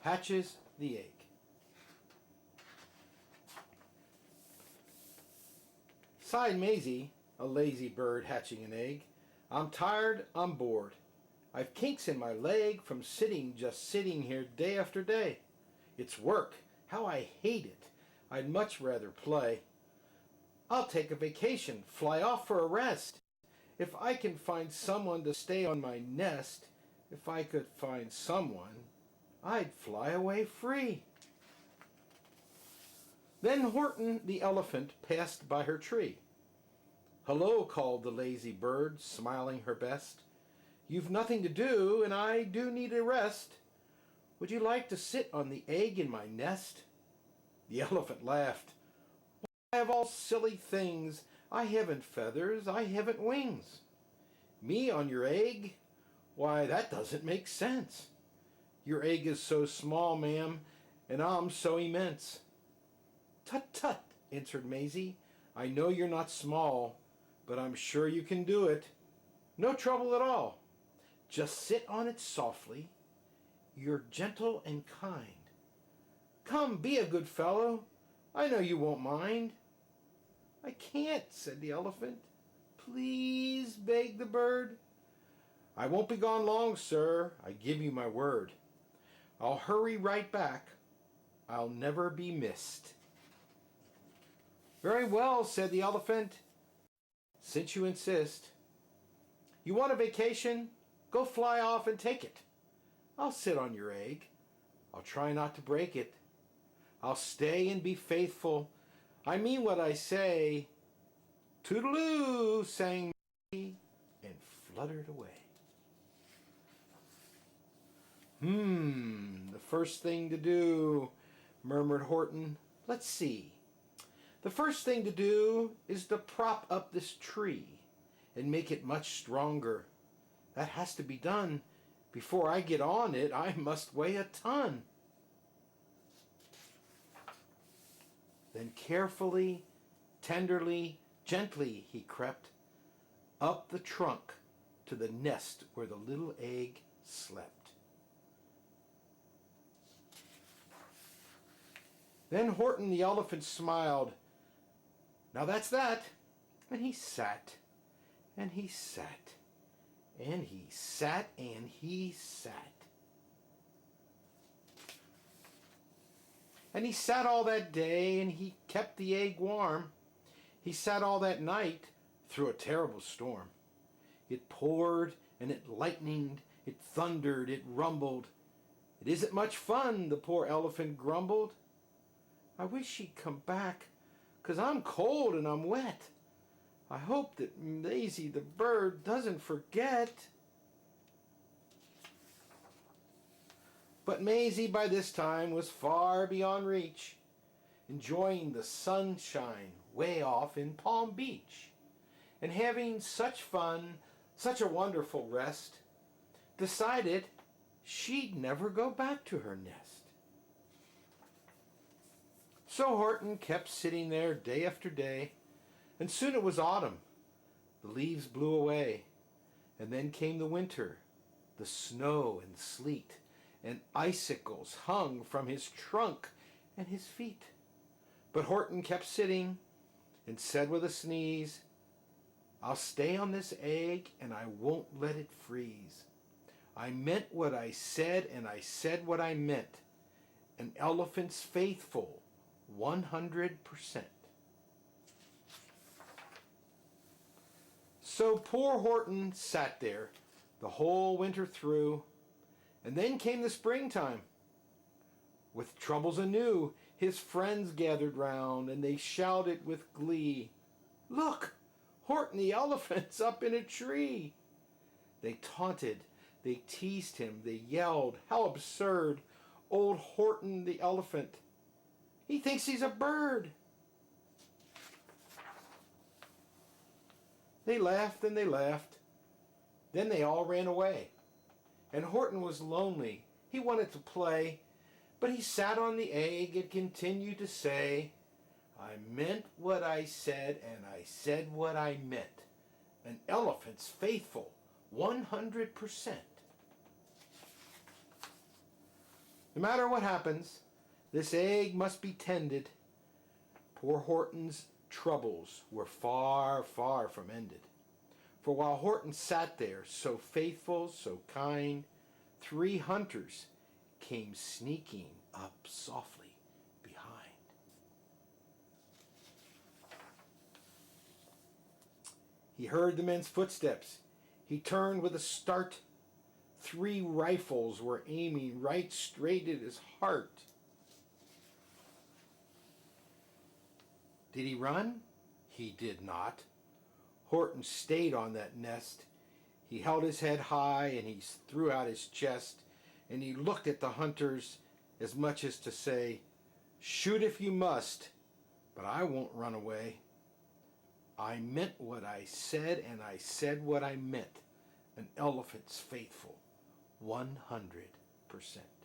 hatches the egg. Sighed Maisie, a lazy bird hatching an egg. I'm tired, I'm bored. I've kinks in my leg from just sitting here day after day. It's work. How I hate it. I'd much rather play. I'll take a vacation, fly off for a rest. If I can find someone to stay on my nest, if I could find someone, I'd fly away free. Then Horton the elephant passed by her tree. Hello, called the lazy bird, smiling her best. You've nothing to do, and I do need a rest. Would you like to sit on the egg in my nest? The elephant laughed. I have all silly things. I haven't feathers, I haven't wings. Me on your egg? Why, that doesn't make sense. Your egg is so small, ma'am, and I'm so immense. Tut, tut, answered Maisie. I know you're not small, but I'm sure you can do it. No trouble at all. Just sit on it softly. You're gentle and kind. Come, be a good fellow. I know you won't mind. I can't, said the elephant. Please, begged the bird. I won't be gone long, sir. I give you my word. I'll hurry right back. I'll never be missed. Very well, said the elephant, since you insist. You want a vacation? Go fly off and take it. I'll sit on your egg. I'll try not to break it. I'll stay and be faithful. I mean what I say. Toodaloo, sang Maisie, and fluttered away. The first thing to do, murmured Horton. Let's see. The first thing to do is to prop up this tree and make it much stronger. That has to be done. Before I get on it, I must weigh a ton. Then carefully, tenderly, gently he crept up the trunk to the nest where the little egg slept. Then Horton the elephant smiled. Now that's that. And he sat, and he sat, and he sat, and he sat. And he sat all that day, and he kept the egg warm. He sat all that night through a terrible storm. It poured, and it lightened, it thundered, it rumbled. It isn't much fun, the poor elephant grumbled. I wish he'd come back, 'cause I'm cold and I'm wet. I hope that Maisie the bird doesn't forget. But Maisie by this time was far beyond reach, enjoying the sunshine way off in Palm Beach, and having such fun, such a wonderful rest, decided she'd never go back to her nest. So Horton kept sitting there day after day, and soon it was autumn. The leaves blew away, and then came the winter, the snow and sleet, and icicles hung from his trunk and his feet. But Horton kept sitting and said with a sneeze, I'll stay on this egg and I won't let it freeze. I meant what I said and I said what I meant. An elephant's faithful 100%. So poor Horton sat there the whole winter through, and then came the springtime. With troubles anew, his friends gathered round, and they shouted with glee, Look, Horton the elephant's up in a tree. They taunted, they teased him, they yelled, how absurd, old Horton the elephant. He thinks he's a bird. They laughed and they laughed. Then they all ran away. And Horton was lonely. He wanted to play, but he sat on the egg and continued to say, I meant what I said and I said what I meant. An elephant's faithful 100%. No matter what happens, this egg must be tended. Poor Horton's troubles were far, far from ended. For while Horton sat there, so faithful, so kind, 3 hunters came sneaking up softly behind. He heard the men's footsteps. He turned with a start. 3 rifles were aiming right straight at his heart. Did he run? He did not. Horton stayed on that nest. He held his head high and he threw out his chest, and he looked at the hunters as much as to say, "Shoot if you must, but I won't run away. I meant what I said, and I said what I meant. An elephant's faithful, 100%."